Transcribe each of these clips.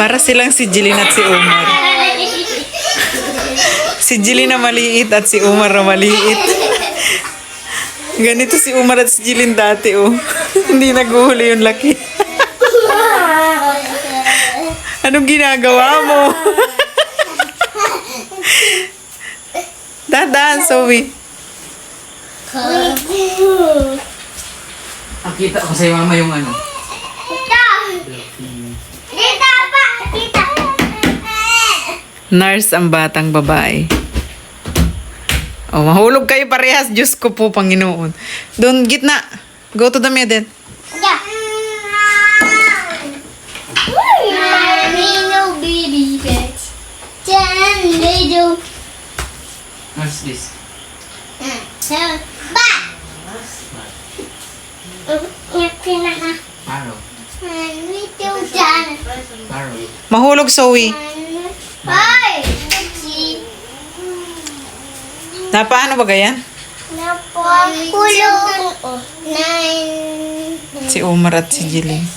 Para silang si Jeline at si Umar. Si Jeline na maliit at si Umar na maliit. Ganito si Umar at si Jeline dati, oh. Hindi naguhuli yung laki. Anong ginagawa mo? Dadaan, Zoe. Ang kita ko sa'yo, mama, yung ano. Nurse ang batang babae. Oh, mahulog kayo parehas. Diyos ko po, Panginoon. Doon, gitna. Go to the middle. What's this? Paro. Paro. Mahulog, Zoe. Napaano ba ganyan? Si Umar at si Jeline.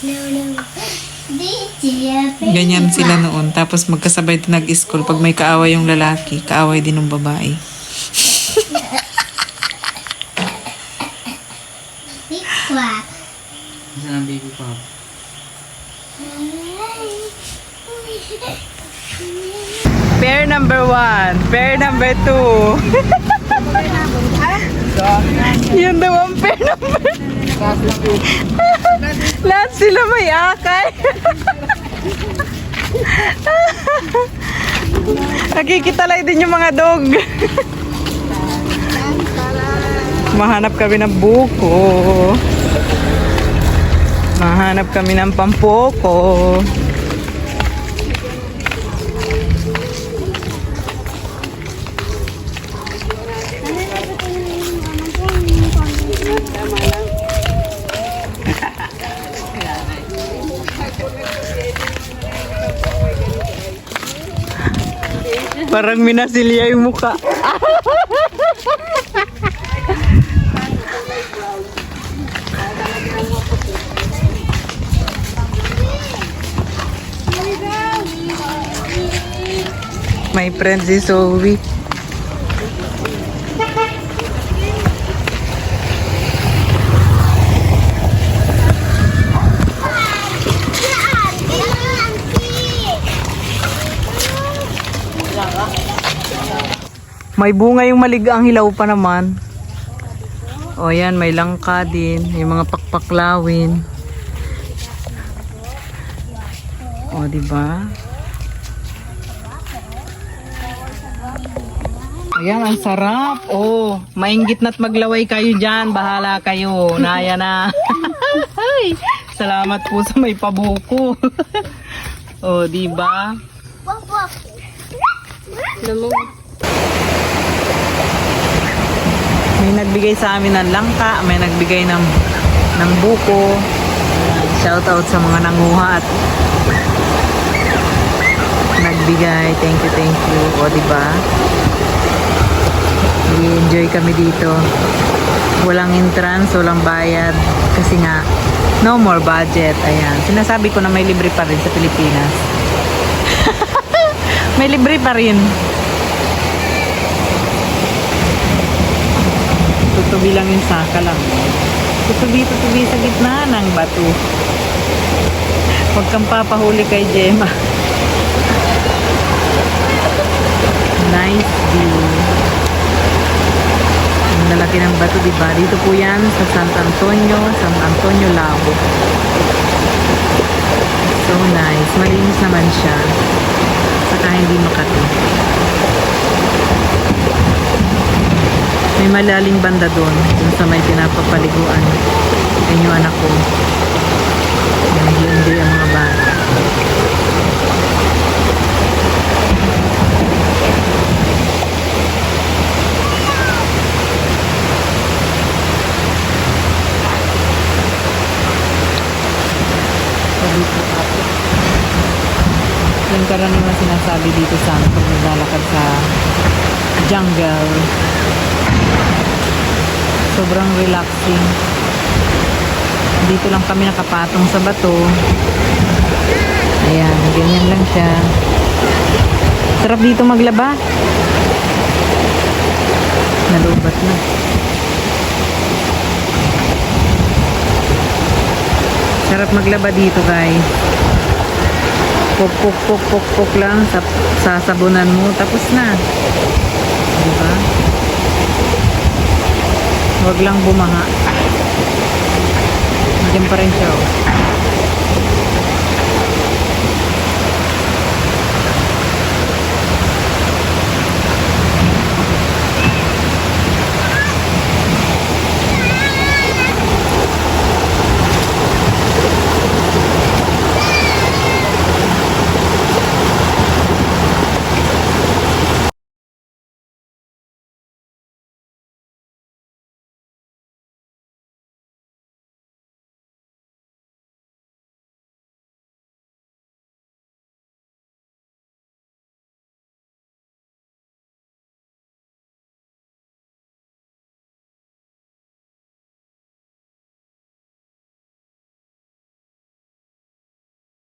Ganyan sila noon. Tapos magkasabay din nag-school. Pag may kaaway yung lalaki, kaaway din ng babae. Saan ang baby pop? Pair number 1. Pair number 2. Yun daw ang pair number. Lahat sila may akay. Nakikitalay din yung mga dog. Mahanap kami ng buko. Mahanap kami ng pampoko. Parang minasilya yung mukha. My friend si Zoe. May bunga yung maligaang hilaw pa naman. O yan, may langka din. May mga pakpaklawin. O, diba? Ayan, ang sarap. O, mainggit na't maglaway kayo dyan. Bahala kayo. Naya na. Salamat po sa may pabuko. O, diba? May nagbigay sa amin ng langka, may nagbigay ng buko. Shout out sa mga nanguha at nagbigay. Thank you. O, diba? I-enjoy kami dito. Walang entrance, walang bayad. Kasi nga, no more budget. Ayan. Sinasabi ko na may libre pa rin sa Pilipinas. May libre pa rin. Tutubi lang yung saka lang. Tutubi sa gitna ng bato. Huwag kang papahuli kay Gemma. Nice view. Ang lalaki ng bato, diba? Dito po yan sa San Antonio, Labo. So nice. Malinis naman siya. Saka hindi makati. May malaling banda doon sa may pinapapaliguan. Ayun yung anak ko. Nag-i-enjoy ang mga bata. Yung karaniwan sinasabi dito sa amin pag naglalakad sa jungle. Sobrang relaxing. Dito lang kami nakapatong sa bato. Ayan, ganyan lang siya. Sarap dito maglaba. Nalubat na. Sarap maglaba dito, guys. Puk lang. Sasabunan mo. Tapos na. Diba? Huwag lang bumaha. Diyan pa rin siya, oh.